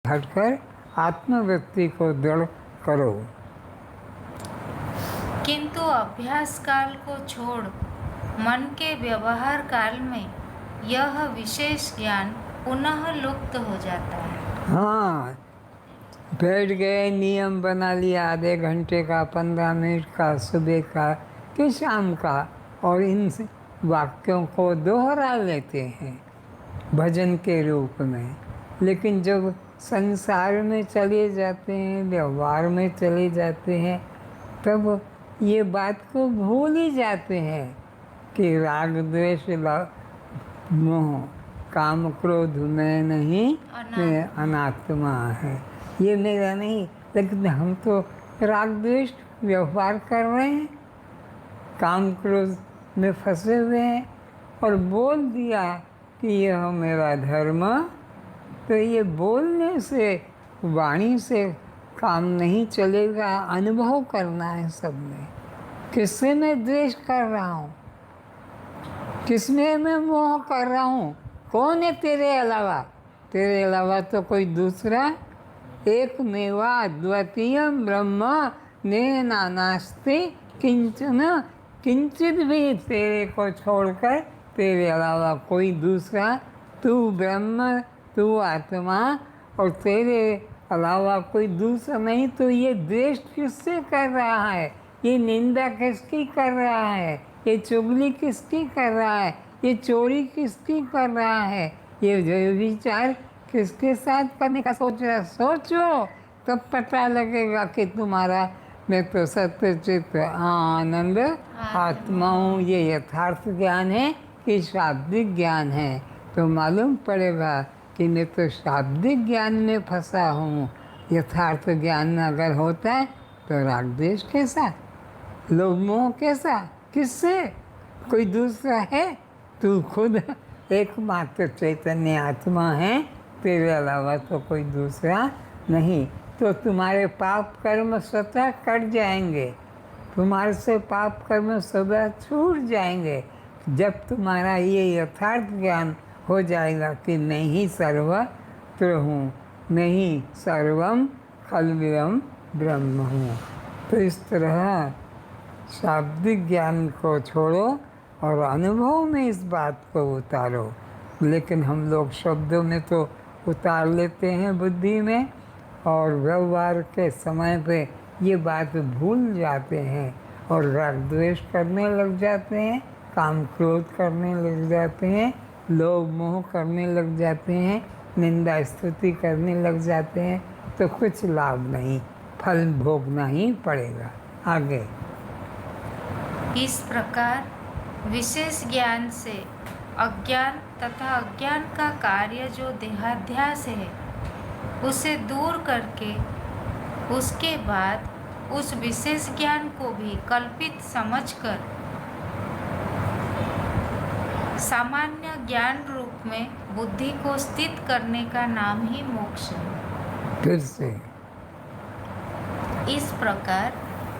हटकर आत्मवृत्ति को दृढ़ करो। किंतु अभ्यास काल को छोड़ मन के व्यवहार काल में यह विशेष ज्ञान पुनः लुप्त हो जाता है। हाँ, बैठ गए, नियम बना लिया आधे घंटे का, 15 मिनट का, सुबह का कि शाम का, और इन वाक्यों को दोहरा लेते हैं भजन के रूप में। लेकिन जब संसार में चले जाते हैं, व्यवहार में चले जाते हैं, तब ये बात को भूल ही जाते हैं कि राग द्वेष मोह काम क्रोध में नहीं, मैं अनात्मा है, ये मेरा नहीं। लेकिन हम तो राग द्वेष व्यवहार कर रहे हैं, काम क्रोध में फंसे हुए हैं, और बोल दिया कि यह मेरा धर्म। तो ये बोलने से, वाणी से काम नहीं चलेगा, अनुभव करना है सबने। किससे मैं द्वेष कर रहा हूँ, किसमें मैं मोह कर रहा हूँ, कौन है तेरे अलावा? तेरे अलावा तो कोई दूसरा एक मेवा अद्वितीय ब्रह्म ने नानास्ति किंचन, किंचित भी तेरे को छोड़कर तेरे अलावा कोई दूसरा, तू ब्रह्म, तू आत्मा, और तेरे अलावा कोई दूसरा नहीं। तो ये द्वेष किससे कर रहा है, ये निंदा किसकी कर रहा है, ये चुगली किसकी कर रहा है, ये चोरी किसकी कर रहा है, ये जो विचार किसके साथ करने का सोच रहा है? सोचो, तब पता लगेगा कि तुम्हारा मैं तो सत्य चित्त आनंद आत्मा हूँ। ये यथार्थ ज्ञान है कि शाब्दिक ज्ञान है? तो मालूम पड़ेगा कि मैं तो शाब्दिक ज्ञान में फंसा हूँ। यथार्थ ज्ञान अगर होता है तो राग द्वेष कैसा, लोभ मोह कैसा, किससे? कोई दूसरा है? तू खुद एकमात्र चैतन्य आत्मा है, तेरे अलावा तो कोई दूसरा नहीं। तो तुम्हारे पाप कर्म स्वतः कट जाएंगे, तुम्हारे से पाप कर्म सदा छूट जाएंगे, जब तुम्हारा ये यथार्थ ज्ञान हो जाएगा कि मैं ही सर्वत्र हूँ, मैं ही सर्वम खल्विदं ब्रह्म हूँ। तो इस तरह शाब्दिक ज्ञान को छोड़ो और अनुभव में इस बात को उतारो। लेकिन हम लोग शब्दों में तो उतार लेते हैं बुद्धि में, और व्यवहार के समय पे ये बात भूल जाते हैं और राग द्वेष करने लग जाते हैं, काम क्रोध करने लग जाते हैं, लोभ मोह करने लग जाते हैं, निंदा स्तुति करने लग जाते हैं। तो कुछ लाभ नहीं, फल भोगना ही पड़ेगा। आगे इस प्रकार विशेष ज्ञान से अज्ञान तथा अज्ञान का कार्य जो देहाध्यास है उसे दूर करके उसके बाद उस विशेष ज्ञान को भी कल्पित समझकर सामान्य ज्ञान रूप में बुद्धि को स्थित करने का नाम ही मोक्ष है। फिर से इस प्रकार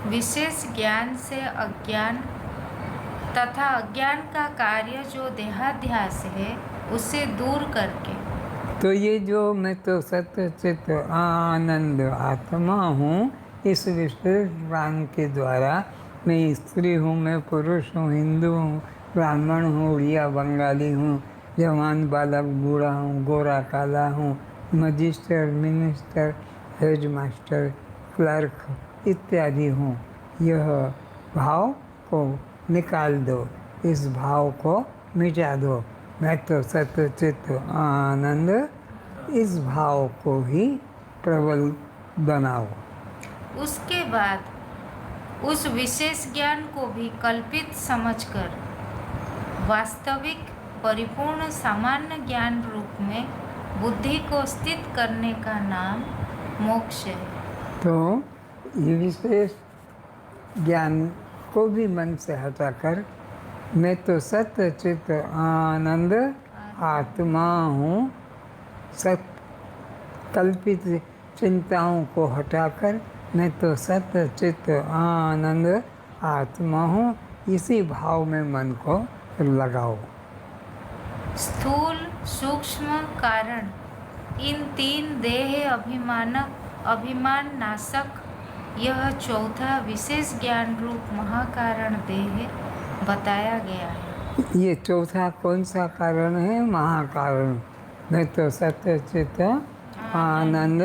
विशेष ज्ञान से अज्ञान तथा अज्ञान का कार्य जो देहाध्यास है उसे दूर करके, तो ये जो मैं तो सत्य चित्त आनंद आत्मा हूँ, इस विशेष ज्ञान के द्वारा मैं स्त्री हूँ, मैं पुरुष हूँ, हिंदू हूँ, ब्राह्मण हूँ, उड़िया बंगाली हूँ, जवान बालक बूढ़ा हूँ, गोरा काला हूँ, Magister minister head master clerk इत्यादि हूँ। यह भाव को निकाल दो, इस भाव को मिटा दो। मैं तो सत्य चित्त आनंद, इस भाव को ही प्रबल बनाओ। उसके बाद उस विशेष ज्ञान को भी कल्पित समझकर वास्तविक परिपूर्ण सामान्य ज्ञान रूप में बुद्धि को स्थित करने का नाम मोक्ष है। तो ये विशेष ज्ञान को भी मन से हटाकर मैं तो सत्य चित्त आनंद आत्मा हूँ, सत कल्पित चिंताओं को हटाकर मैं तो सत्य चित्त आनंद आत्मा हूँ, इसी भाव में मन को लगाओ। स्थूल सूक्ष्म कारण इन तीन देह अभिमान नाशक यह चौथा विशेष ज्ञान रूप महाकारण देह बताया गया है। ये चौथा कौन सा कारण है? महाकारण। नहीं तो सत्य चित्त आनंद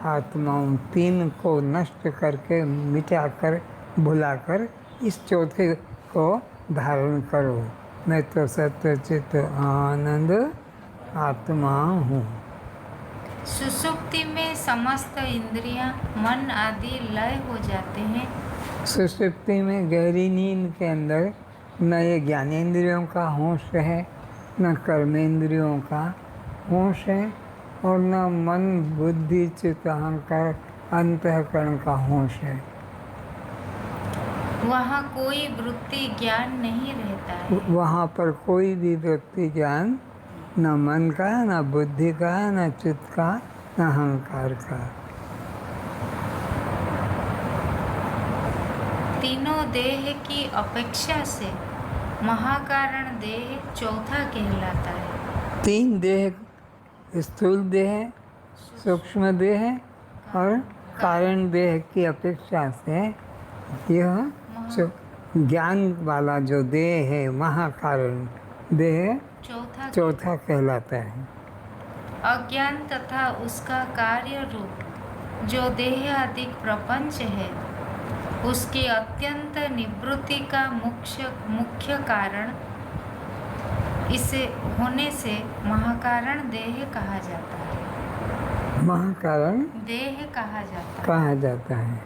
आत्मा, तीन को नष्ट करके मिटाकर भुलाकर इस चौथे को धारण करो। मैं तो सत्य चित्त आनंद आत्मा हूँ। सुषुप्ति में समस्त इंद्रियां, मन आदि लय हो जाते हैं। सुषुप्ति में गहरी नींद के अंदर न ये ज्ञानेंद्रियों का होश है, न कर्मेंद्रियों का होश है, और न मन बुद्धि चित्त अहंकार अंतःकरण का होश है। वहाँ कोई वृत्ति ज्ञान नहीं रहता है। वहाँ पर कोई भी वृत्ति ज्ञान न मन का, न बुद्धि का, न चित्त का, न अहंकार का। तीनों देह की अपेक्षा से महाकारण देह चौथा कहलाता है। तीन देह, स्थूल देह, सूक्ष्म देह और कारण देह की अपेक्षा से यह ज्ञान वाला जो देह है, महाकारण देह चौथा कहलाता है। अज्ञान तथा उसका कार्य रूप जो देह अधिक प्रपंच है, उसकी अत्यंत निवृत्ति का मुख्य कारण इसे होने से महाकारण देह कहा जाता है। महाकारण देह कहा जाता है।